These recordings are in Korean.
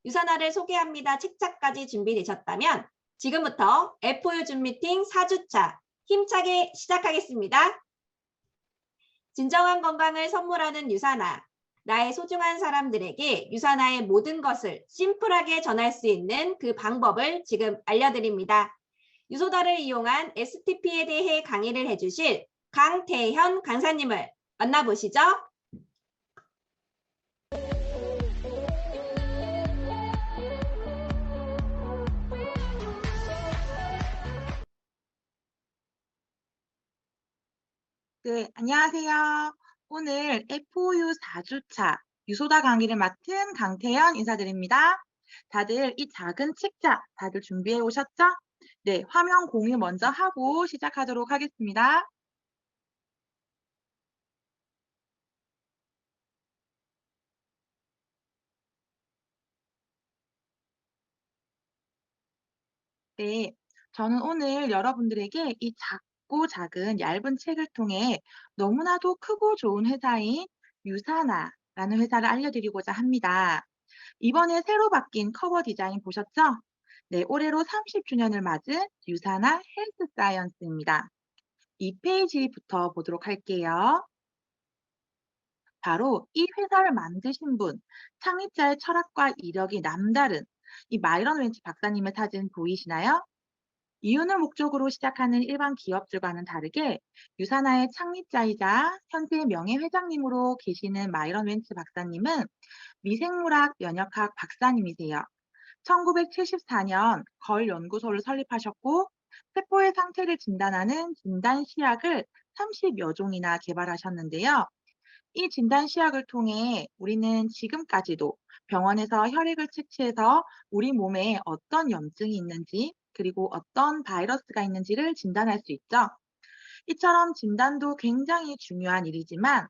유산화를 소개합니다. 책자까지 준비되셨다면 지금부터 FOU 줌 미팅 4주차 힘차게 시작하겠습니다. 진정한 건강을 선물하는 유산화. 나의 소중한 사람들에게 유산화의 모든 것을 심플하게 전할 수 있는 그 방법을 지금 알려드립니다. 유소다를 이용한 STP에 대해 강의를 해주실 강태현 강사님을 만나보시죠. 네, 안녕하세요. 오늘 FOU 4주차 유소다 강의를 맡은 강태연 인사드립니다. 다들 이 작은 책자 다들 준비해 오셨죠? 네, 화면 공유 먼저 하고 시작하도록 하겠습니다. 네, 저는 오늘 여러분들에게 이 작고 작은 얇은 책을 통해 너무나도 크고 좋은 회사인 유사나라는 회사를 알려드리고자 합니다. 이번에 새로 바뀐 커버 디자인 보셨죠? 네, 올해로 30주년을 맞은 유사나 헬스 사이언스입니다. 이 페이지부터 보도록 할게요. 바로 이 회사를 만드신 분, 창립자의 철학과 이력이 남다른 이 마이런 웬치 박사님의 사진 보이시나요? 이윤을 목적으로 시작하는 일반 기업들과는 다르게 유사나의 창립자이자 현재 명예회장님으로 계시는 마이런 웬츠 박사님은 미생물학 면역학 박사님이세요. 1974년 걸 연구소를 설립하셨고 세포의 상태를 진단하는 진단 시약을 30여 종이나 개발하셨는데요. 이 진단 시약을 통해 우리는 지금까지도 병원에서 혈액을 채취해서 우리 몸에 어떤 염증이 있는지 그리고 어떤 바이러스가 있는지를 진단할 수 있죠. 이처럼 진단도 굉장히 중요한 일이지만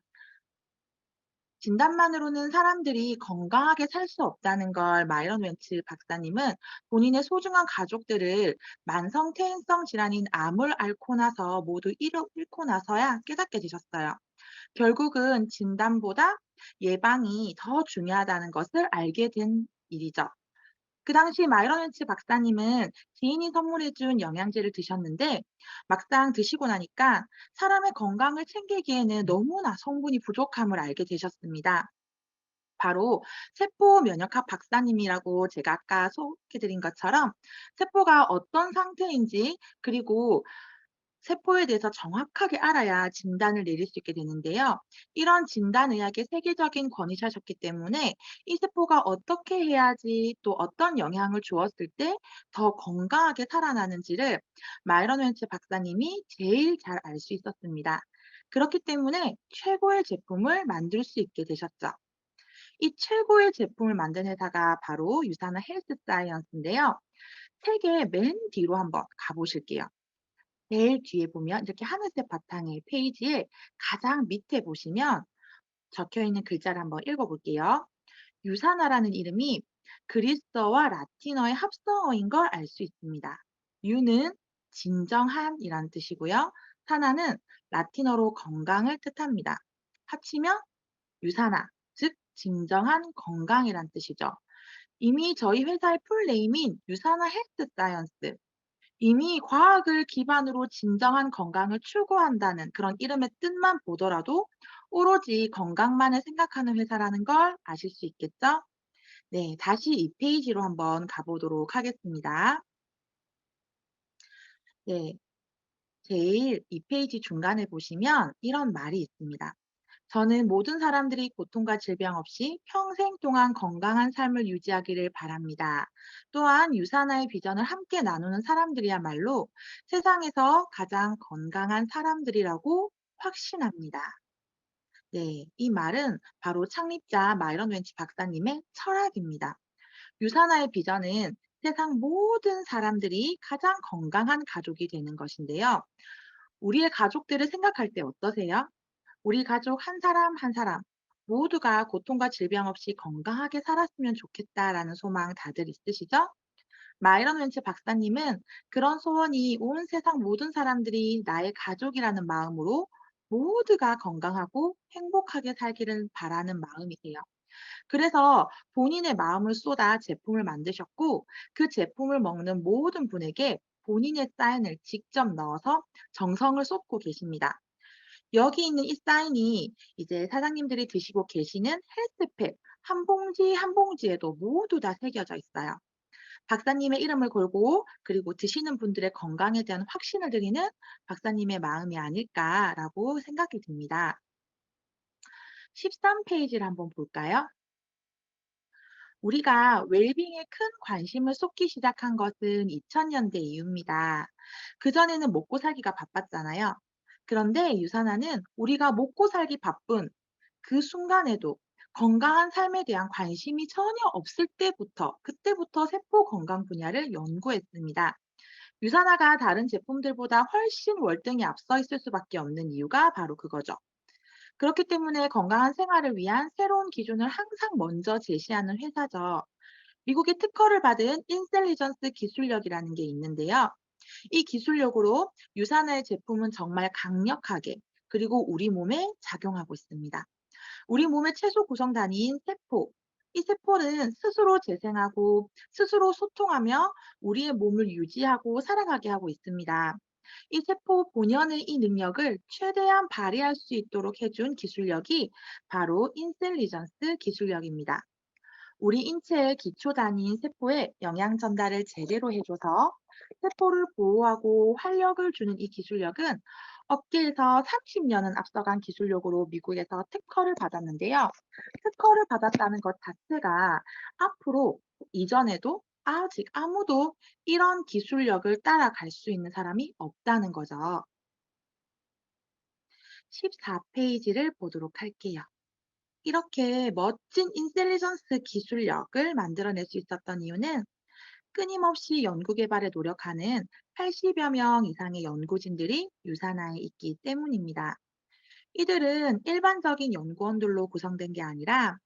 진단만으로는 사람들이 건강하게 살 수 없다는 걸 마이런 웬츠 박사님은 본인의 소중한 가족들을 만성 퇴행성 질환인 암을 앓고 나서 모두 잃고 나서야 깨닫게 되셨어요. 결국은 진단보다 예방이 더 중요하다는 것을 알게 된 일이죠. 그 당시 마이런 웬츠 박사님은 지인이 선물해준 영양제를 드셨는데 막상 드시고 나니까 사람의 건강을 챙기기에는 너무나 성분이 부족함을 알게 되셨습니다. 바로 세포 면역학 박사님이라고 제가 아까 소개드린 것처럼 세포가 어떤 상태인지 그리고 세포에 대해서 정확하게 알아야 진단을 내릴 수 있게 되는데요. 이런 진단의학의 세계적인 권위자셨기 때문에 이 세포가 어떻게 해야지 또 어떤 영향을 주었을 때 더 건강하게 살아나는지를 마이런 웬츠 박사님이 제일 잘 알 수 있었습니다. 그렇기 때문에 최고의 제품을 만들 수 있게 되셨죠. 이 최고의 제품을 만든 회사가 바로 유사나 헬스 사이언스인데요. 책의 맨 뒤로 한번 가보실게요. 제일 뒤에 보면 이렇게 하늘색 바탕의 페이지에 가장 밑에 보시면 적혀 있는 글자를 한번 읽어볼게요. 유사나라는 이름이 그리스어와 라틴어의 합성어인 걸 알 수 있습니다. 유는 진정한이라는 뜻이고요. 사나는 라틴어로 건강을 뜻합니다. 합치면 유사나, 즉 진정한 건강이란 뜻이죠. 이미 저희 회사의 풀네임인 유사나 헬스 사이언스, 이미 과학을 기반으로 진정한 건강을 추구한다는 그런 이름의 뜻만 보더라도 오로지 건강만을 생각하는 회사라는 걸 아실 수 있겠죠? 네, 다시 이 페이지로 한번 가보도록 하겠습니다. 네, 제일 이 페이지 중간에 보시면 이런 말이 있습니다. 저는 모든 사람들이 고통과 질병 없이 평생 동안 건강한 삶을 유지하기를 바랍니다. 또한 유산화의 비전을 함께 나누는 사람들이야말로 세상에서 가장 건강한 사람들이라고 확신합니다. 네, 이 말은 바로 창립자 마이런 웬치 박사님의 철학입니다. 유산화의 비전은 세상 모든 사람들이 가장 건강한 가족이 되는 것인데요. 우리의 가족들을 생각할 때 어떠세요? 우리 가족 한 사람 한 사람 모두가 고통과 질병 없이 건강하게 살았으면 좋겠다라는 소망 다들 있으시죠? 마이런 웬츠 박사님은 그런 소원이 온 세상 모든 사람들이 나의 가족이라는 마음으로 모두가 건강하고 행복하게 살기를 바라는 마음이세요. 그래서 본인의 마음을 쏟아 제품을 만드셨고 그 제품을 먹는 모든 분에게 본인의 사인을 직접 넣어서 정성을 쏟고 계십니다. 여기 있는 이 사인이 이제 사장님들이 드시고 계시는 헬스팩 한 봉지 한 봉지에도 모두 다 새겨져 있어요. 박사님의 이름을 걸고 그리고 드시는 분들의 건강에 대한 확신을 드리는 박사님의 마음이 아닐까라고 생각이 듭니다. 13페이지를 한번 볼까요? 우리가 웰빙에 큰 관심을 쏟기 시작한 것은 2000년대 이후입니다. 그전에는 먹고 살기가 바빴잖아요. 그런데 유산화는 우리가 먹고 살기 바쁜 그 순간에도 건강한 삶에 대한 관심이 전혀 없을 때부터, 그때부터 세포 건강 분야를 연구했습니다. 유산화가 다른 제품들보다 훨씬 월등히 앞서 있을 수밖에 없는 이유가 바로 그거죠. 그렇기 때문에 건강한 생활을 위한 새로운 기준을 항상 먼저 제시하는 회사죠. 미국의 특허를 받은 인셀리전스 기술력이라는 게 있는데요. 이 기술력으로 유산화의 제품은 정말 강력하게 그리고 우리 몸에 작용하고 있습니다. 우리 몸의 최소 구성 단위인 세포. 이 세포는 스스로 재생하고 스스로 소통하며 우리의 몸을 유지하고 살아가게 하고 있습니다. 이 세포 본연의 이 능력을 최대한 발휘할 수 있도록 해준 기술력이 바로 인셀리전스 기술력입니다. 우리 인체의 기초 단위인 세포에 영양 전달을 제대로 해줘서 세포를 보호하고 활력을 주는 이 기술력은 업계에서 30년은 앞서간 기술력으로 미국에서 특허를 받았는데요. 특허를 받았다는 것 자체가 앞으로 이전에도 아직 아무도 이런 기술력을 따라갈 수 있는 사람이 없다는 거죠. 14페이지를 보도록 할게요. 이렇게 멋진 인텔리전스 기술력을 만들어낼 수 있었던 이유는 끊임없이 연구 개발에 노력하는 80여 명 이상의 연구진들이 유산화에 있기 때문입니다. 이들은 일반적인 연구원들로 구성된 게 아니라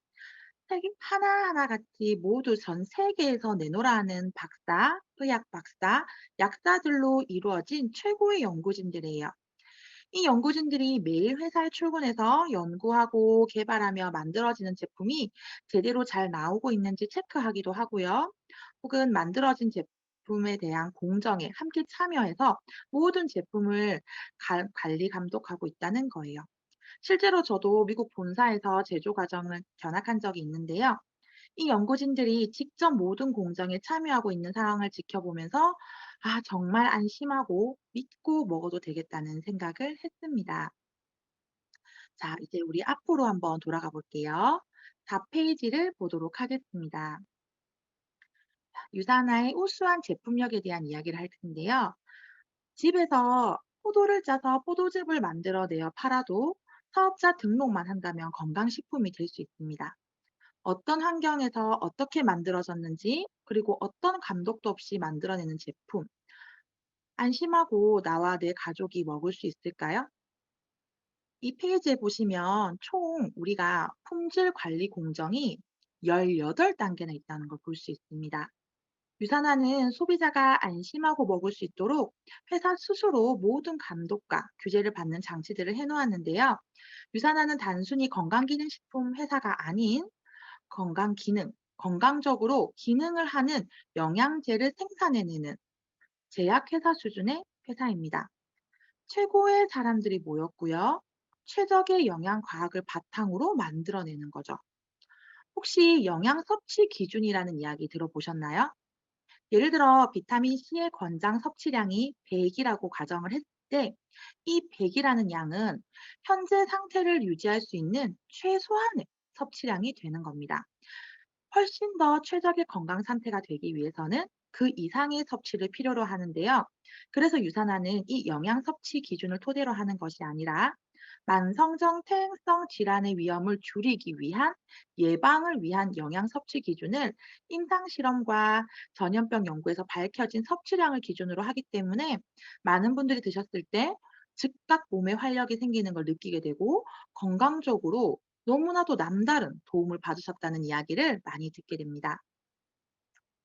책 하나하나 같이 모두 전 세계에서 내놓으라는 박사, 의학 박사, 약사들로 이루어진 최고의 연구진들이에요. 이 연구진들이 매일 회사에 출근해서 연구하고 개발하며 만들어지는 제품이 제대로 잘 나오고 있는지 체크하기도 하고요. 혹은 만들어진 제품에 대한 공정에 함께 참여해서 모든 제품을 관리 감독하고 있다는 거예요. 실제로 저도 미국 본사에서 제조 과정을 견학한 적이 있는데요. 이 연구진들이 직접 모든 공정에 참여하고 있는 상황을 지켜보면서 아, 정말 안심하고 믿고 먹어도 되겠다는 생각을 했습니다. 자, 이제 우리 앞으로 한번 돌아가 볼게요. 4페이지를 보도록 하겠습니다. 유산화의 우수한 제품력에 대한 이야기를 할 텐데요. 집에서 포도를 짜서 포도즙을 만들어내어 팔아도 사업자 등록만 한다면 건강식품이 될 수 있습니다. 어떤 환경에서 어떻게 만들어졌는지, 그리고 어떤 감독도 없이 만들어내는 제품, 안심하고 나와 내 가족이 먹을 수 있을까요? 이 페이지에 보시면 총 우리가 품질 관리 공정이 18단계나 있다는 걸 볼 수 있습니다. 유산화는 소비자가 안심하고 먹을 수 있도록 회사 스스로 모든 감독과 규제를 받는 장치들을 해놓았는데요. 유산화는 단순히 건강기능식품 회사가 아닌 건강기능, 건강적으로 기능을 하는 영양제를 생산해내는 제약회사 수준의 회사입니다. 최고의 사람들이 모였고요. 최적의 영양 과학을 바탕으로 만들어내는 거죠. 혹시 영양 섭취 기준이라는 이야기 들어보셨나요? 예를 들어 비타민 C의 권장 섭취량이 100이라고 가정을 했을 때 이 100이라는 양은 현재 상태를 유지할 수 있는 최소한의 섭취량이 되는 겁니다. 훨씬 더 최적의 건강 상태가 되기 위해서는 그 이상의 섭취를 필요로 하는데요. 그래서 유산화는 이 영양 섭취 기준을 토대로 하는 것이 아니라 만성적 퇴행성 질환의 위험을 줄이기 위한 예방을 위한 영양 섭취 기준을 임상 실험과 전염병 연구에서 밝혀진 섭취량을 기준으로 하기 때문에 많은 분들이 드셨을 때 즉각 몸에 활력이 생기는 걸 느끼게 되고 건강적으로 너무나도 남다른 도움을 받으셨다는 이야기를 많이 듣게 됩니다.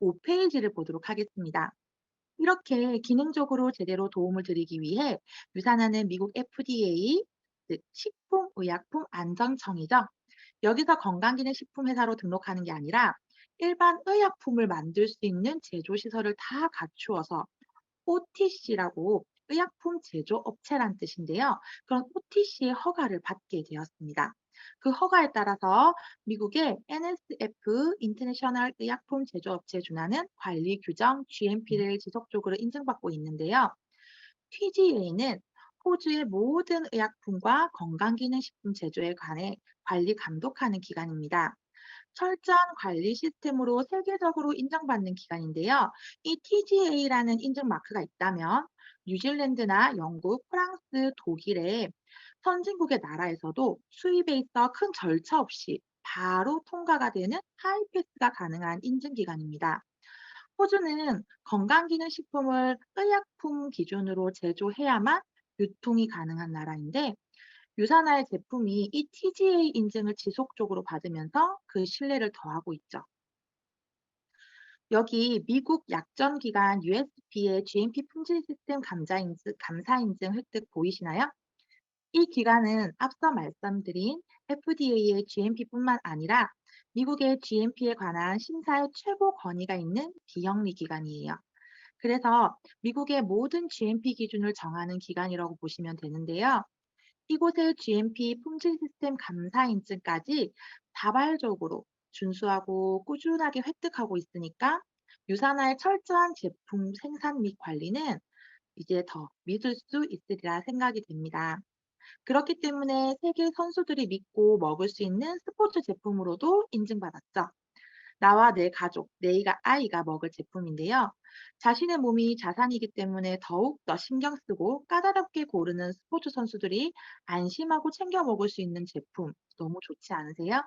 5페이지를 보도록 하겠습니다. 이렇게 기능적으로 제대로 도움을 드리기 위해 유산화는 미국 FDA, 즉 식품의약품안전청이죠. 여기서 건강기능식품 회사로 등록하는 게 아니라 일반 의약품을 만들 수 있는 제조시설을 다 갖추어서 OTC라고 의약품 제조업체란 뜻인데요. 그런 OTC의 허가를 받게 되었습니다. 그 허가에 따라서 미국의 NSF 인터내셔널 의약품 제조업체 준하는 관리 규정 GMP를 지속적으로 인증받고 있는데요. TGA는 호주의 모든 의약품과 건강기능식품 제조에 관해 관리 감독하는 기관입니다. 철저한 관리 시스템으로 세계적으로 인정받는 기관인데요. 이 TGA라는 인증 마크가 있다면 뉴질랜드나 영국, 프랑스, 독일의 선진국의 나라에서도 수입에 있어 큰 절차 없이 바로 통과가 되는 하이패스가 가능한 인증기관입니다. 호주는 건강기능식품을 의약품 기준으로 제조해야만 유통이 가능한 나라인데 유산화의 제품이 이 TGA 인증을 지속적으로 받으면서 그 신뢰를 더하고 있죠. 여기 미국 약전기관 USP의 GMP 품질 시스템 감사 인증 획득 보이시나요? 이 기관은 앞서 말씀드린 FDA의 GMP뿐만 아니라 미국의 GMP에 관한 심사의 최고 권위가 있는 비영리 기관이에요. 그래서 미국의 모든 GMP 기준을 정하는 기관이라고 보시면 되는데요. 이곳의 GMP 품질 시스템 감사 인증까지 자발적으로 준수하고 꾸준하게 획득하고 있으니까 유산화의 철저한 제품 생산 및 관리는 이제 더 믿을 수 있으리라 생각이 됩니다. 그렇기 때문에 세계 선수들이 믿고 먹을 수 있는 스포츠 제품으로도 인증받았죠. 나와 내 가족, 아이가 먹을 제품인데요. 자신의 몸이 자산이기 때문에 더욱 더 신경 쓰고 까다롭게 고르는 스포츠 선수들이 안심하고 챙겨 먹을 수 있는 제품, 너무 좋지 않으세요?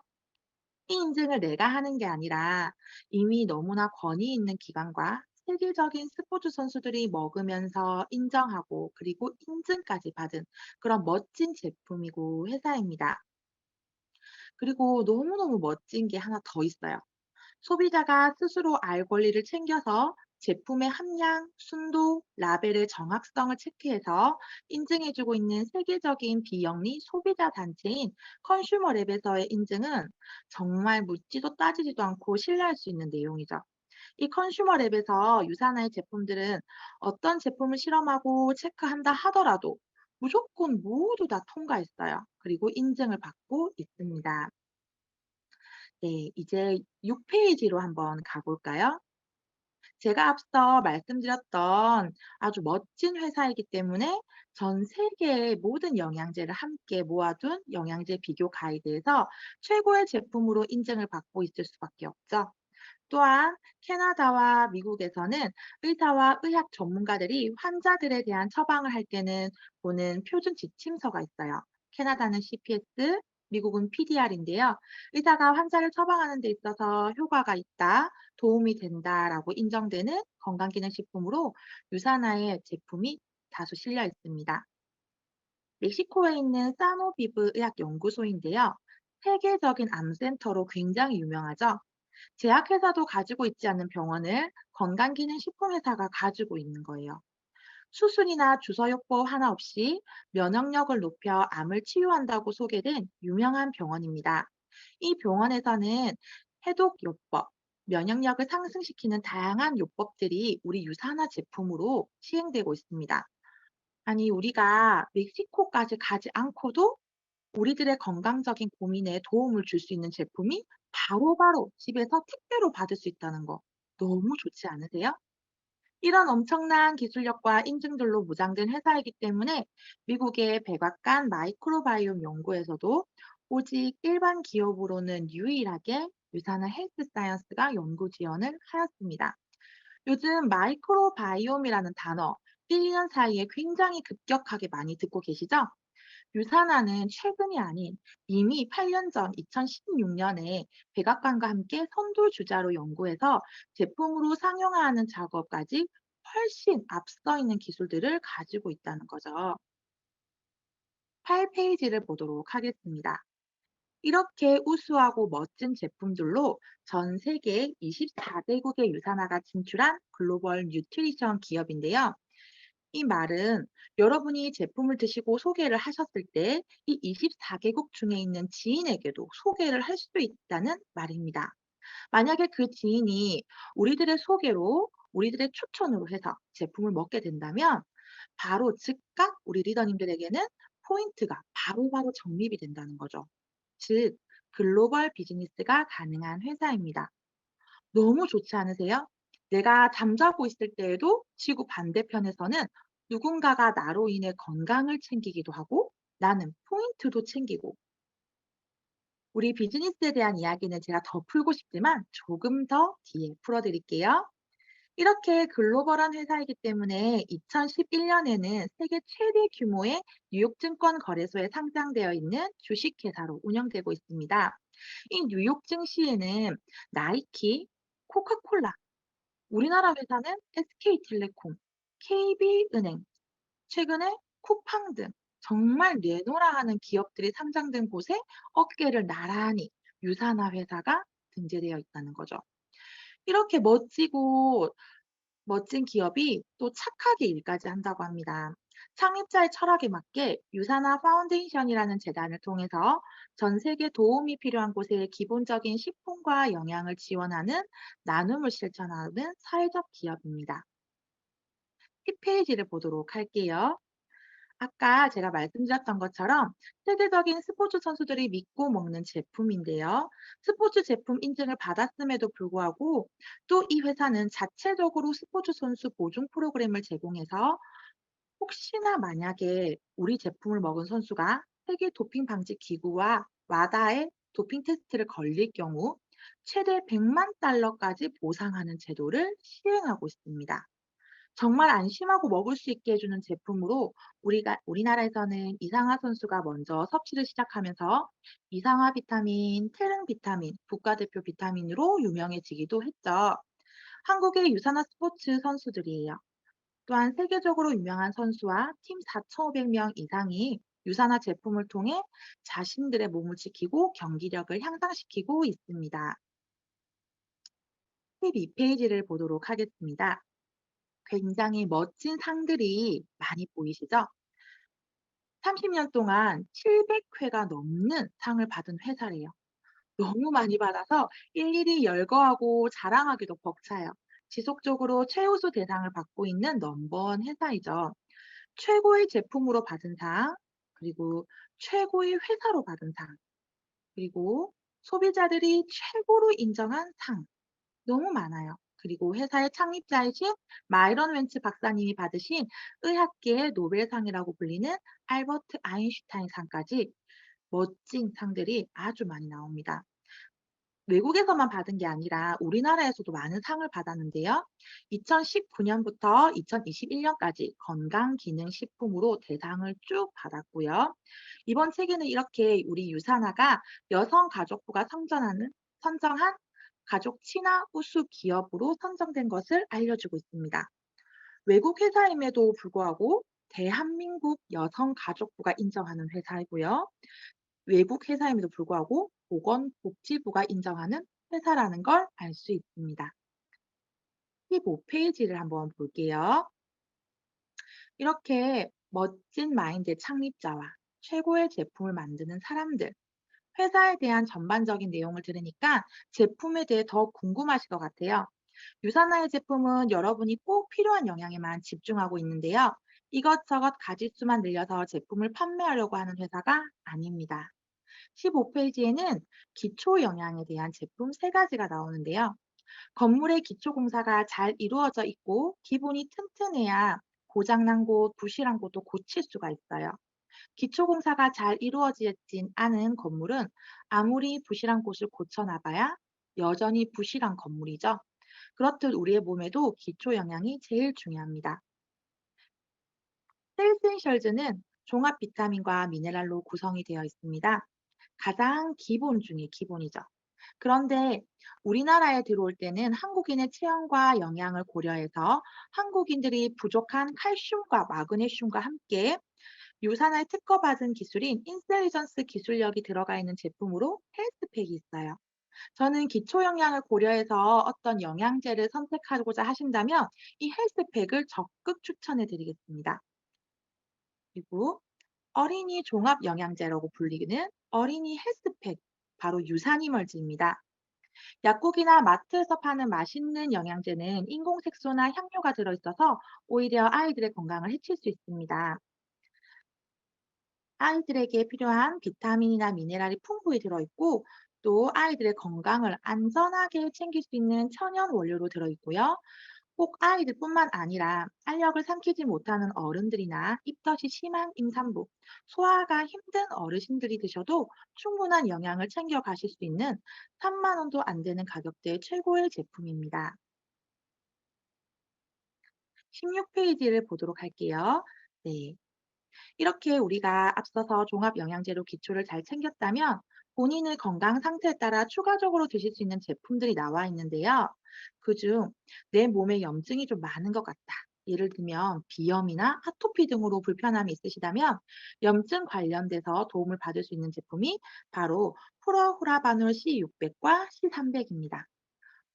이 인증을 내가 하는 게 아니라 이미 너무나 권위 있는 기관과 세계적인 스포츠 선수들이 먹으면서 인정하고 그리고 인증까지 받은 그런 멋진 제품이고 회사입니다. 그리고 너무너무 멋진 게 하나 더 있어요. 소비자가 스스로 알 권리를 챙겨서 제품의 함량, 순도, 라벨의 정확성을 체크해서 인증해주고 있는 세계적인 비영리 소비자 단체인 컨슈머랩에서의 인증은 정말 묻지도 따지지도 않고 신뢰할 수 있는 내용이죠. 이 컨슈머랩에서 유산화의 제품들은 어떤 제품을 실험하고 체크한다 하더라도 무조건 모두 다 통과했어요. 그리고 인증을 받고 있습니다. 네, 이제 6페이지로 한번 가볼까요? 제가 앞서 말씀드렸던 아주 멋진 회사이기 때문에 전 세계의 모든 영양제를 함께 모아둔 영양제 비교 가이드에서 최고의 제품으로 인증을 받고 있을 수밖에 없죠. 또한 캐나다와 미국에서는 의사와 의학 전문가들이 환자들에 대한 처방을 할 때는 보는 표준 지침서가 있어요. 캐나다는 CPS, 미국은 PDR인데요. 의사가 환자를 처방하는 데 있어서 효과가 있다, 도움이 된다라고 인정되는 건강기능식품으로 유산화의 제품이 다수 실려 있습니다. 멕시코에 있는 사노비브 의학연구소인데요. 세계적인 암센터로 굉장히 유명하죠. 제약회사도 가지고 있지 않는 병원을 건강기능식품회사가 가지고 있는 거예요. 수술이나 주사요법 하나 없이 면역력을 높여 암을 치유한다고 소개된 유명한 병원입니다. 이 병원에서는 해독요법, 면역력을 상승시키는 다양한 요법들이 우리 유산화 제품으로 시행되고 있습니다. 아니, 우리가 멕시코까지 가지 않고도 우리들의 건강적인 고민에 도움을 줄 수 있는 제품이 바로바로 집에서 택배로 받을 수 있다는 거 너무 좋지 않으세요? 이런 엄청난 기술력과 인증들로 무장된 회사이기 때문에 미국의 백악관 마이크로바이옴 연구에서도 오직 일반 기업으로는 유일하게 유산화 헬스 사이언스가 연구 지원을 하였습니다. 요즘 마이크로바이옴이라는 단어 1, 2년 사이에 굉장히 급격하게 많이 듣고 계시죠? 유산화는 최근이 아닌 이미 8년 전 2016년에 백악관과 함께 선두주자로 연구해서 제품으로 상용화하는 작업까지 훨씬 앞서 있는 기술들을 가지고 있다는 거죠. 8페이지를 보도록 하겠습니다. 이렇게 우수하고 멋진 제품들로 전 세계 24개국의 유산화가 진출한 글로벌 뉴트리션 기업인데요. 이 말은 여러분이 제품을 드시고 소개를 하셨을 때 이 24개국 중에 있는 지인에게도 소개를 할 수 있다는 말입니다. 만약에 그 지인이 우리들의 소개로, 우리들의 추천으로 해서 제품을 먹게 된다면 바로 즉각 우리 리더님들에게는 포인트가 바로바로 적립이 된다는 거죠. 즉, 글로벌 비즈니스가 가능한 회사입니다. 너무 좋지 않으세요? 내가 잠자고 있을 때에도 지구 반대편에서는 누군가가 나로 인해 건강을 챙기기도 하고 나는 포인트도 챙기고 우리 비즈니스에 대한 이야기는 제가 더 풀고 싶지만 조금 더 뒤에 풀어드릴게요. 이렇게 글로벌한 회사이기 때문에 2011년에는 세계 최대 규모의 뉴욕 증권 거래소에 상장되어 있는 주식회사로 운영되고 있습니다. 이 뉴욕 증시에는 나이키, 코카콜라, 우리나라 회사는 SK텔레콤, KB은행, 최근에 쿠팡 등 정말 내노라 하는 기업들이 상장된 곳에 어깨를 나란히 유산화 회사가 등재되어 있다는 거죠. 이렇게 멋진 기업이 또 착하게 일까지 한다고 합니다. 창립자의 철학에 맞게 유산화 파운데이션이라는 재단을 통해서 전 세계 도움이 필요한 곳에 기본적인 식품과 영양을 지원하는 나눔을 실천하는 사회적 기업입니다. 10페이지를 보도록 할게요. 아까 제가 말씀드렸던 것처럼 세계적인 스포츠 선수들이 믿고 먹는 제품인데요. 스포츠 제품 인증을 받았음에도 불구하고 또 이 회사는 자체적으로 스포츠 선수 보증 프로그램을 제공해서 혹시나 만약에 우리 제품을 먹은 선수가 세계 도핑 방지 기구와 와다의 도핑 테스트를 걸릴 경우 최대 100만 달러까지 보상하는 제도를 시행하고 있습니다. 정말 안심하고 먹을 수 있게 해주는 제품으로 우리나라에서는 이상화 선수가 먼저 섭취를 시작하면서 이상화 비타민, 태릉 비타민, 국가대표 비타민으로 유명해지기도 했죠. 한국의 유산화 스포츠 선수들이에요. 또한 세계적으로 유명한 선수와 팀 4,500명 이상이 유산화 제품을 통해 자신들의 몸을 지키고 경기력을 향상시키고 있습니다. 12페이지를 보도록 하겠습니다. 굉장히 멋진 상들이 많이 보이시죠? 30년 동안 700회가 넘는 상을 받은 회사래요. 너무 많이 받아서 일일이 열거하고 자랑하기도 벅차요. 지속적으로 최우수 대상을 받고 있는 넘버원 회사이죠. 최고의 제품으로 받은 상, 그리고 최고의 회사로 받은 상, 그리고 소비자들이 최고로 인정한 상, 너무 많아요. 그리고 회사의 창립자이신 마이런 웬츠 박사님이 받으신 의학계의 노벨상이라고 불리는 알버트 아인슈타인 상까지 멋진 상들이 아주 많이 나옵니다. 외국에서만 받은 게 아니라 우리나라에서도 많은 상을 받았는데요. 2019년부터 2021년까지 건강기능식품으로 대상을 쭉 받았고요. 이번 책에는 이렇게 우리 유산화가 여성가족부가 선정한 가족 친화 우수 기업으로 선정된 것을 알려주고 있습니다. 외국 회사임에도 불구하고 대한민국 여성가족부가 인정하는 회사이고요. 외국 회사임에도 불구하고 보건복지부가 인정하는 회사라는 걸 알 수 있습니다. 15페이지를 한번 볼게요. 이렇게 멋진 마인드의 창립자와 최고의 제품을 만드는 사람들, 회사에 대한 전반적인 내용을 들으니까 제품에 대해 더 궁금하실 것 같아요. 유산화의 제품은 여러분이 꼭 필요한 영양에만 집중하고 있는데요. 이것저것 가짓수만 늘려서 제품을 판매하려고 하는 회사가 아닙니다. 15페이지에는 기초 영양에 대한 제품 3가지가 나오는데요. 건물의 기초 공사가 잘 이루어져 있고 기본이 튼튼해야 고장난 곳, 부실한 곳도 고칠 수가 있어요. 기초 공사가 잘 이루어지진 않은 건물은 아무리 부실한 곳을 고쳐나가야 여전히 부실한 건물이죠. 그렇듯 우리의 몸에도 기초 영양이 제일 중요합니다. 셀센셜즈는 종합 비타민과 미네랄로 구성이 되어 있습니다. 가장 기본 중에 기본이죠. 그런데 우리나라에 들어올 때는 한국인의 체형과 영양을 고려해서 한국인들이 부족한 칼슘과 마그네슘과 함께 유산화에 특허받은 기술인 인셀리전스 기술력이 들어가 있는 제품으로 헬스팩이 있어요. 저는 기초 영양을 고려해서 어떤 영양제를 선택하고자 하신다면 이 헬스팩을 적극 추천해 드리겠습니다. 그리고 어린이 종합 영양제라고 불리는 어린이 헬스팩, 바로 유산이멀지입니다. 약국이나 마트에서 파는 맛있는 영양제는 인공색소나 향료가 들어있어서 오히려 아이들의 건강을 해칠 수 있습니다. 아이들에게 필요한 비타민이나 미네랄이 풍부히 들어있고 또 아이들의 건강을 안전하게 챙길 수 있는 천연 원료로 들어있고요. 꼭 아이들뿐만 아니라 알약을 삼키지 못하는 어른들이나 입덧이 심한 임산부, 소화가 힘든 어르신들이 드셔도 충분한 영양을 챙겨 가실 수 있는 3만 원도 안 되는 가격대의 최고의 제품입니다. 16페이지를 보도록 할게요. 네. 이렇게 우리가 앞서서 종합 영양제로 기초를 잘 챙겼다면 본인의 건강 상태에 따라 추가적으로 드실 수 있는 제품들이 나와 있는데요. 그중 내 몸에 염증이 좀 많은 것 같다. 예를 들면 비염이나 아토피 등으로 불편함이 있으시다면 염증 관련돼서 도움을 받을 수 있는 제품이 바로 프로후라바놀 C600과 C300입니다.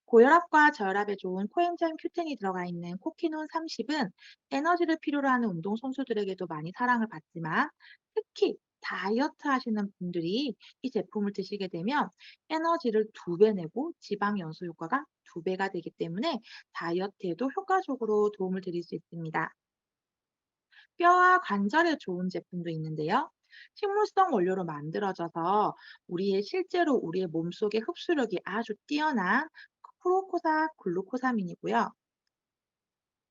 고혈압과 저혈압에 좋은 코엔자임 Q10이 들어가 있는 코키논 30은 에너지를 필요로 하는 운동선수들에게도 많이 사랑을 받지만 특히 다이어트 하시는 분들이 이 제품을 드시게 되면 에너지를 2배 내고 지방 연소 효과가 2배가 되기 때문에 다이어트에도 효과적으로 도움을 드릴 수 있습니다. 뼈와 관절에 좋은 제품도 있는데요. 식물성 원료로 만들어져서 실제로 우리의 몸속의 흡수력이 아주 뛰어난 프로코사 글루코사민이고요.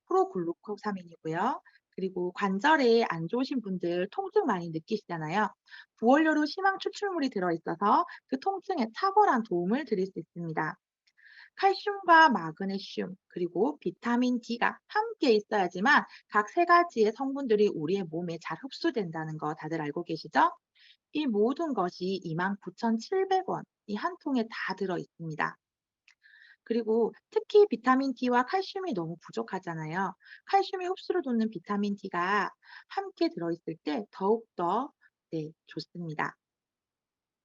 프로글루코사민이고요. 그리고 관절에 안 좋으신 분들 통증 많이 느끼시잖아요. 부원료로 심한 추출물이 들어있어서 그 통증에 탁월한 도움을 드릴 수 있습니다. 칼슘과 마그네슘, 그리고 비타민 D가 함께 있어야지만 각 세 가지의 성분들이 우리의 몸에 잘 흡수된다는 거 다들 알고 계시죠? 이 모든 것이 29,700원 이 한 통에 다 들어 있습니다. 그리고 특히 비타민 D와 칼슘이 너무 부족하잖아요. 칼슘이 흡수를 돕는 비타민 D가 함께 들어있을 때 더욱더 네, 좋습니다.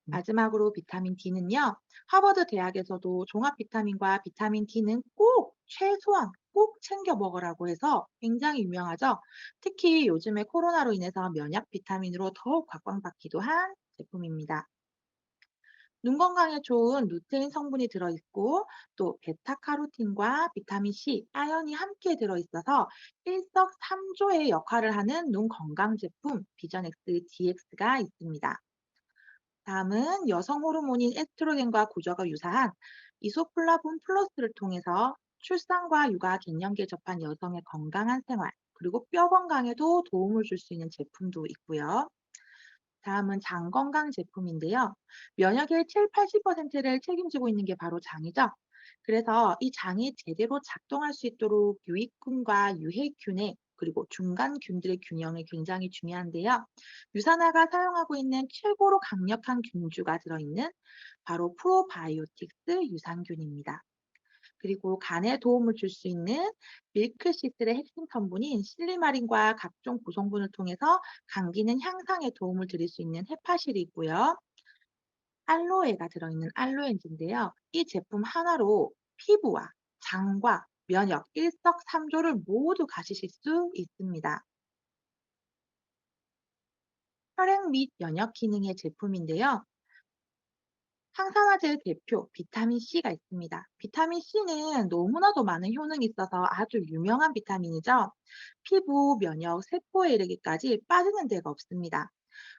마지막으로 비타민 D는요, 하버드 대학에서도 종합 비타민과 비타민 D는 꼭 최소한 꼭 챙겨 먹으라고 해서 굉장히 유명하죠. 특히 요즘에 코로나로 인해서 면역 비타민으로 더욱 각광받기도 한 제품입니다. 눈 건강에 좋은 루테인 성분이 들어있고 또 베타카로틴과 비타민 C, 아연이 함께 들어있어서 일석삼조의 역할을 하는 눈 건강 제품 비전엑스 DX가 있습니다. 다음은 여성 호르몬인 에스트로겐과 구조가 유사한 이소플라본 플러스를 통해서 출산과 육아 갱년기에 접한 여성의 건강한 생활, 그리고 뼈 건강에도 도움을 줄 수 있는 제품도 있고요. 다음은 장 건강 제품인데요. 면역의 7, 80%를 책임지고 있는 게 바로 장이죠. 그래서 이 장이 제대로 작동할 수 있도록 유익균과 유해균의 그리고 중간균들의 균형이 굉장히 중요한데요. 유산화가 사용하고 있는 최고로 강력한 균주가 들어있는 바로 프로바이오틱스 유산균입니다. 그리고 간에 도움을 줄 수 있는 밀크시슬의 핵심 성분인 실리마린과 각종 구성분을 통해서 간 기능 향상에 도움을 드릴 수 있는 헤파실이 있고요. 알로에가 들어있는 알로엔즈인데요. 이 제품 하나로 피부와 장과 면역 일석삼조를 모두 가지실 수 있습니다. 혈액 및 면역 기능의 제품인데요. 항산화제의 대표 비타민 C가 있습니다. 비타민 C는 너무나도 많은 효능이 있어서 아주 유명한 비타민이죠. 피부, 면역, 세포에 이르기까지 빠지는 데가 없습니다.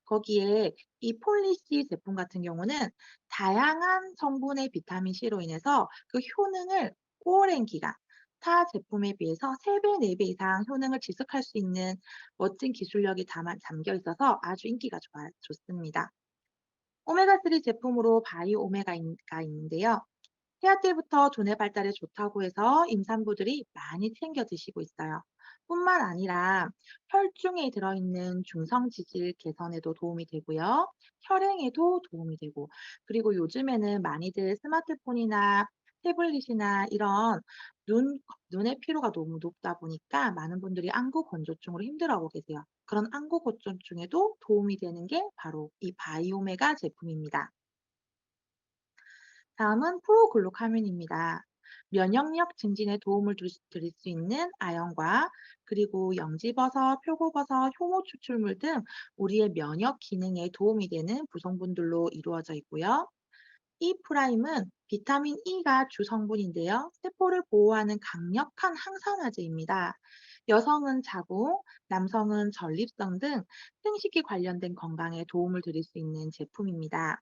거기에 이 폴리씨 제품 같은 경우는 다양한 성분의 비타민 C로 인해서 그 효능을 오랜 기간 타 제품에 비해서 3배, 4배 이상 효능을 지속할 수 있는 멋진 기술력이 담겨 있어서 아주 인기가 좋습니다. 오메가3 제품으로 바이오 오메가가 있는데요. 태아 때부터 두뇌 발달에 좋다고 해서 임산부들이 많이 챙겨 드시고 있어요. 뿐만 아니라 혈중에 들어있는 중성 지질 개선에도 도움이 되고요. 혈행에도 도움이 되고, 그리고 요즘에는 많이들 스마트폰이나 태블릿이나 이런 눈의 피로가 너무 높다 보니까 많은 분들이 안구 건조증으로 힘들어하고 계세요. 그런 안구 건조증에도 도움이 되는 게 바로 이 바이오메가 제품입니다. 다음은 프로글루카민입니다. 면역력 증진에 도움을 드릴 수 있는 아연과 그리고 영지버섯, 표고버섯, 효모 추출물 등 우리의 면역 기능에 도움이 되는 구성분들로 이루어져 있고요. E 프라임은 비타민 E가 주 성분인데요. 세포를 보호하는 강력한 항산화제입니다. 여성은 자궁, 남성은 전립선 등 생식기 관련된 건강에 도움을 드릴 수 있는 제품입니다.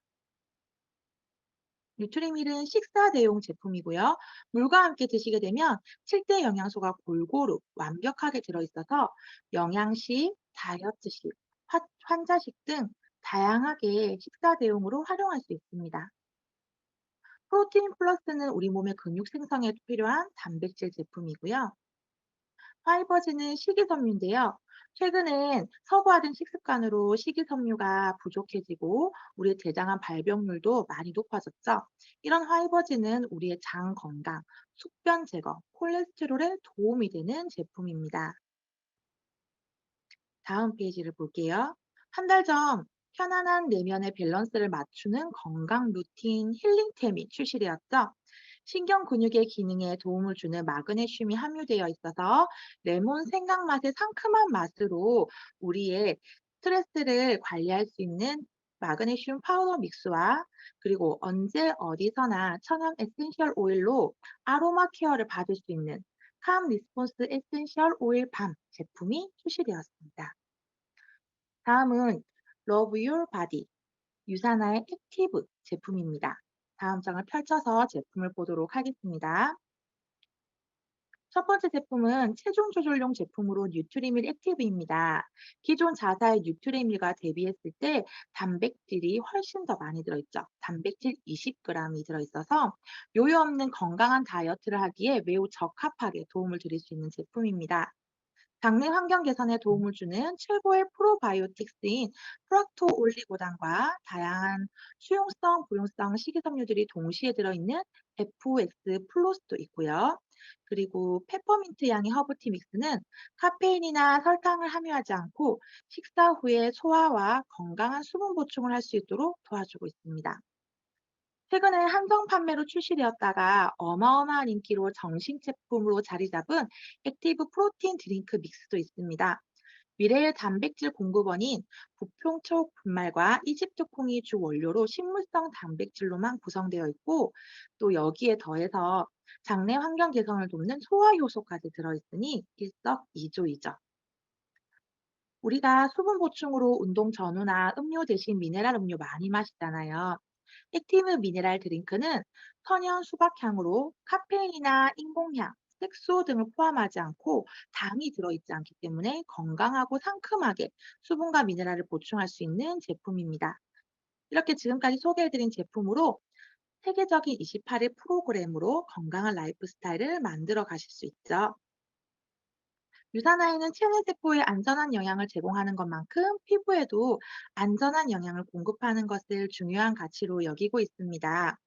뉴트리밀은 식사 대용 제품이고요. 물과 함께 드시게 되면 7대 영양소가 골고루 완벽하게 들어있어서 영양식, 다이어트식, 환자식 등 다양하게 식사 대용으로 활용할 수 있습니다. 프로틴 플러스는 우리 몸의 근육 생성에 필요한 단백질 제품이고요. 파이버즈는 식이섬유인데요. 최근엔 서구화된 식습관으로 식이섬유가 부족해지고 우리의 대장암 발병률도 많이 높아졌죠. 이런 파이버즈는 우리의 장 건강, 숙변 제거, 콜레스테롤에 도움이 되는 제품입니다. 다음 페이지를 볼게요. 한 달 전 편안한 내면의 밸런스를 맞추는 건강 루틴 힐링템이 출시되었죠. 신경 근육의 기능에 도움을 주는 마그네슘이 함유되어 있어서 레몬 생강 맛의 상큼한 맛으로 우리의 스트레스를 관리할 수 있는 마그네슘 파우더 믹스와 그리고 언제 어디서나 천연 에센셜 오일로 아로마 케어를 받을 수 있는 캄 리스폰스 에센셜 오일 밤 제품이 출시되었습니다. 다음은 Love Your Body 유사나의 액티브 제품입니다. 다음 장을 펼쳐서 제품을 보도록 하겠습니다. 첫 번째 제품은 체중 조절용 제품으로 뉴트리밀 액티브입니다. 기존 자사의 뉴트리밀과 대비했을 때 단백질이 훨씬 더 많이 들어있죠. 단백질 20g이 들어있어서 요요 없는 건강한 다이어트를 하기에 매우 적합하게 도움을 드릴 수 있는 제품입니다. 장내 환경 개선에 도움을 주는 최고의 프로바이오틱스인 프락토 올리고당과 다양한 수용성, 부용성 식이섬유들이 동시에 들어있는 FX 플러스도 있고요. 그리고 페퍼민트 향의 허브티 믹스는 카페인이나 설탕을 함유하지 않고 식사 후에 소화와 건강한 수분 보충을 할 수 있도록 도와주고 있습니다. 최근에 한정 판매로 출시되었다가 어마어마한 인기로 정식 제품으로 자리 잡은 액티브 프로틴 드링크 믹스도 있습니다. 미래의 단백질 공급원인 부평초 분말과 이집트 콩이 주 원료로 식물성 단백질로만 구성되어 있고 또 여기에 더해서 장내 환경 개선을 돕는 소화 효소까지 들어있으니 일석이조이죠. 우리가 수분 보충으로 운동 전후나 음료 대신 미네랄 음료 많이 마시잖아요. 액티브 미네랄 드링크는 천연 수박향으로 카페인이나 인공향, 색소 등을 포함하지 않고 당이 들어있지 않기 때문에 건강하고 상큼하게 수분과 미네랄을 보충할 수 있는 제품입니다. 이렇게 지금까지 소개해드린 제품으로 세계적인 28일 프로그램으로 건강한 라이프 스타일을 만들어 가실 수 있죠. 유산화에는 체내세포에 안전한 영양을 제공하는 것만큼 피부에도 안전한 영양을 공급하는 것을 중요한 가치로 여기고 있습니다.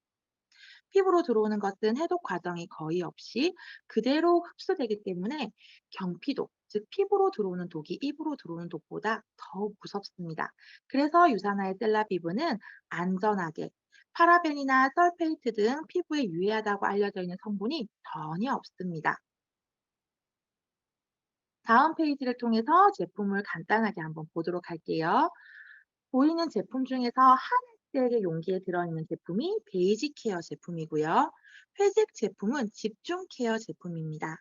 피부로 들어오는 것은 해독 과정이 거의 없이 그대로 흡수되기 때문에 경피독, 즉 피부로 들어오는 독이 입으로 들어오는 독보다 더 무섭습니다. 그래서 유산화의 셀라비브는 안전하게 파라벤이나 설페이트 등 피부에 유해하다고 알려져 있는 성분이 전혀 없습니다. 다음 페이지를 통해서 제품을 간단하게 한번 보도록 할게요. 보이는 제품 중에서 하늘색의 용기에 들어있는 제품이 베이지 케어 제품이고요. 회색 제품은 집중 케어 제품입니다.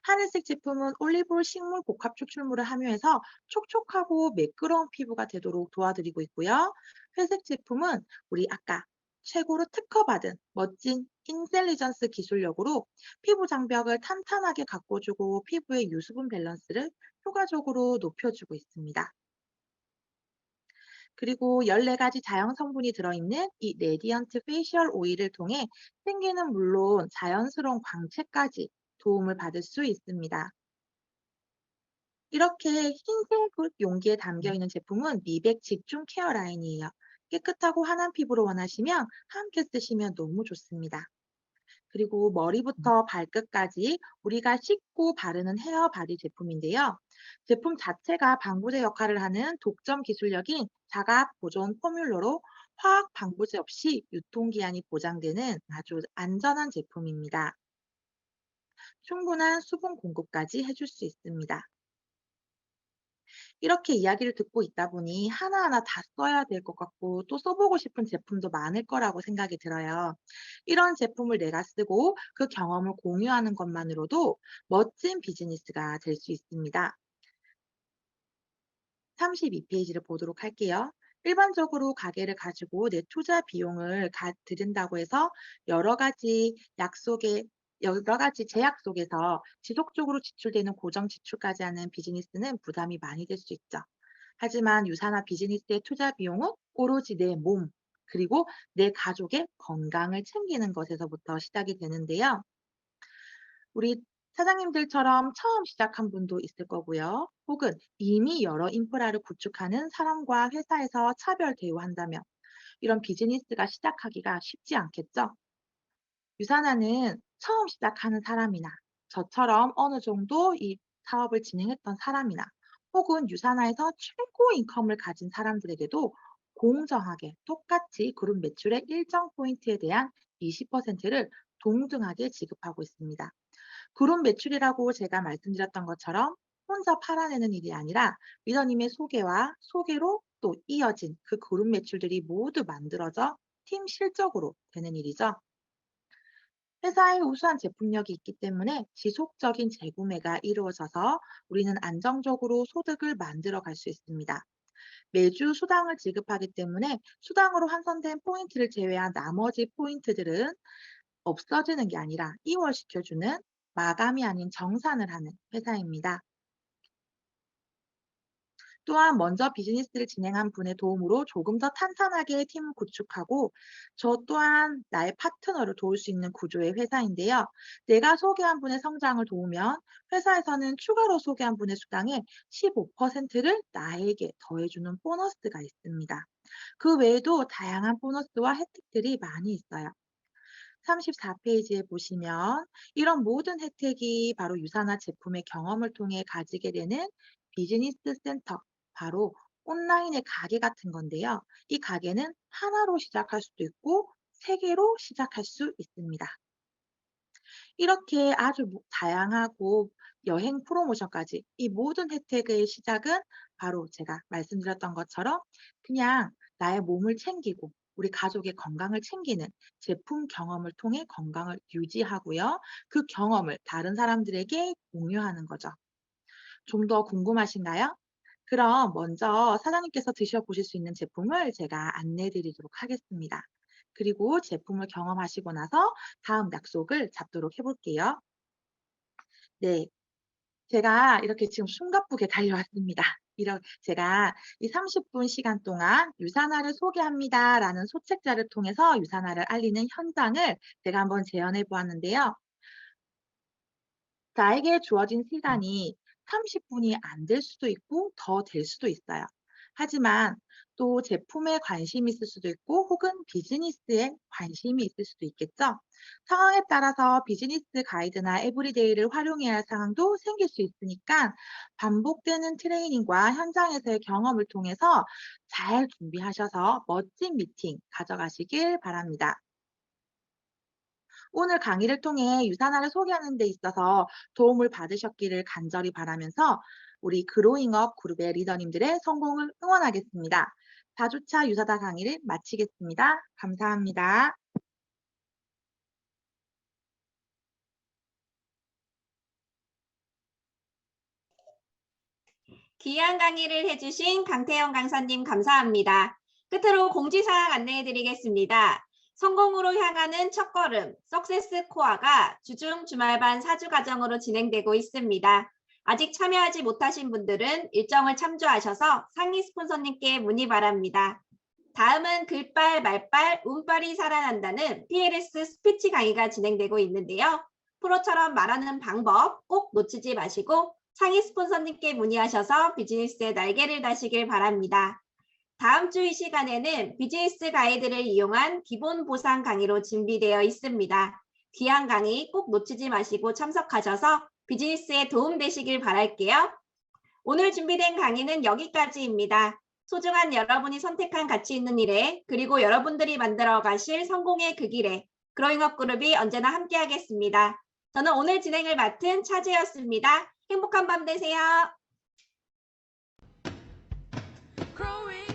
하늘색 제품은 올리브올 식물 복합 추출물을 함유해서 촉촉하고 매끄러운 피부가 되도록 도와드리고 있고요. 회색 제품은 우리 아까 최고로 특허받은 멋진 인텔리전스 기술력으로 피부 장벽을 탄탄하게 가꿔주고 피부의 유수분 밸런스를 효과적으로 높여주고 있습니다. 그리고 14가지 자연 성분이 들어있는 이 레디언트 페이셜 오일을 통해 생기는 물론 자연스러운 광채까지 도움을 받을 수 있습니다. 이렇게 흰색 용기에 담겨 있는 제품은 미백 집중 케어 라인이에요. 깨끗하고 환한 피부를 원하시면 함께 쓰시면 너무 좋습니다. 그리고 머리부터 발끝까지 우리가 씻고 바르는 헤어 바디 제품인데요. 제품 자체가 방부제 역할을 하는 독점 기술력인 자가 보존 포뮬러로 화학 방부제 없이 유통기한이 보장되는 아주 안전한 제품입니다. 충분한 수분 공급까지 해줄 수 있습니다. 이렇게 이야기를 듣고 있다 보니 하나하나 다 써야 될 것 같고 또 써보고 싶은 제품도 많을 거라고 생각이 들어요. 이런 제품을 내가 쓰고 그 경험을 공유하는 것만으로도 멋진 비즈니스가 될 수 있습니다. 32페이지를 보도록 할게요. 일반적으로 가게를 가지고 내 투자 비용을 들인다고 해서 여러 가지 여러 가지 제약 속에서 지속적으로 지출되는 고정 지출까지 하는 비즈니스는 부담이 많이 될 수 있죠. 하지만 유사나 비즈니스의 투자 비용은 오로지 내 몸, 그리고 내 가족의 건강을 챙기는 것에서부터 시작이 되는데요. 우리 사장님들처럼 처음 시작한 분도 있을 거고요. 혹은 이미 여러 인프라를 구축하는 사람과 회사에서 차별 대우한다면 이런 비즈니스가 시작하기가 쉽지 않겠죠? 유산화는 처음 시작하는 사람이나 저처럼 어느 정도 이 사업을 진행했던 사람이나 혹은 유산화에서 최고 인컴을 가진 사람들에게도 공정하게 똑같이 그룹 매출의 일정 포인트에 대한 20%를 동등하게 지급하고 있습니다. 그룹 매출이라고 제가 말씀드렸던 것처럼 혼자 팔아내는 일이 아니라 리더님의 소개로 또 이어진 그 그룹 매출들이 모두 만들어져 팀 실적으로 되는 일이죠. 회사의 우수한 제품력이 있기 때문에 지속적인 재구매가 이루어져서 우리는 안정적으로 소득을 만들어 갈 수 있습니다. 매주 수당을 지급하기 때문에 수당으로 환산된 포인트를 제외한 나머지 포인트들은 없어지는 게 아니라 이월시켜주는 마감이 아닌 정산을 하는 회사입니다. 또한 먼저 비즈니스를 진행한 분의 도움으로 조금 더 탄탄하게 팀을 구축하고 저 또한 나의 파트너를 도울 수 있는 구조의 회사인데요. 내가 소개한 분의 성장을 도우면 회사에서는 추가로 소개한 분의 수당의 15%를 나에게 더해주는 보너스가 있습니다. 그 외에도 다양한 보너스와 혜택들이 많이 있어요. 34페이지에 보시면 이런 모든 혜택이 바로 유산화 제품의 경험을 통해 가지게 되는 비즈니스 센터, 바로 온라인의 가게 같은 건데요. 이 가게는 하나로 시작할 수도 있고 세 개로 시작할 수 있습니다. 이렇게 아주 다양하고 여행 프로모션까지 이 모든 혜택의 시작은 바로 제가 말씀드렸던 것처럼 그냥 나의 몸을 챙기고 우리 가족의 건강을 챙기는 제품 경험을 통해 건강을 유지하고요. 그 경험을 다른 사람들에게 공유하는 거죠. 좀 더 궁금하신가요? 그럼 먼저 사장님께서 드셔보실 수 있는 제품을 제가 안내 드리도록 하겠습니다. 그리고 제품을 경험하시고 나서 다음 약속을 잡도록 해볼게요. 네, 제가 이렇게 지금 숨가쁘게 달려왔습니다. 제가 이 30분 시간 동안 유산화를 소개합니다라는 소책자를 통해서 유산화를 알리는 현장을 제가 한번 재현해 보았는데요. 나에게 주어진 시간이 30분이 안 될 수도 있고 더 될 수도 있어요. 하지만 또 제품에 관심이 있을 수도 있고 혹은 비즈니스에 관심이 있을 수도 있겠죠. 상황에 따라서 비즈니스 가이드나 에브리데이를 활용해야 할 상황도 생길 수 있으니까 반복되는 트레이닝과 현장에서의 경험을 통해서 잘 준비하셔서 멋진 미팅 가져가시길 바랍니다. 오늘 강의를 통해 유산화를 소개하는 데 있어서 도움을 받으셨기를 간절히 바라면서 우리 그로잉업 그룹의 리더님들의 성공을 응원하겠습니다. 4주차 유사다 강의를 마치겠습니다. 감사합니다. 귀한 강의를 해주신 강태영 강사님 감사합니다. 끝으로 공지사항 안내해드리겠습니다. 성공으로 향하는 첫걸음, 석세스 코어가 주중 주말반 4주 과정으로 진행되고 있습니다. 아직 참여하지 못하신 분들은 일정을 참조하셔서 상위 스폰서님께 문의 바랍니다. 다음은 글빨, 말빨, 운빨이 살아난다는 PLS 스피치 강의가 진행되고 있는데요. 프로처럼 말하는 방법 꼭 놓치지 마시고 상위 스폰서님께 문의하셔서 비즈니스의 날개를 다시길 바랍니다. 다음 주 이 시간에는 비즈니스 가이드를 이용한 기본 보상 강의로 준비되어 있습니다. 귀한 강의 꼭 놓치지 마시고 참석하셔서 비즈니스에 도움 되시길 바랄게요. 오늘 준비된 강의는 여기까지입니다. 소중한 여러분이 선택한 가치 있는 일에 그리고 여러분들이 만들어 가실 성공의 그 길에 그로잉업 그룹이 언제나 함께하겠습니다. 저는 오늘 진행을 맡은 차재였습니다. 행복한 밤 되세요. Growing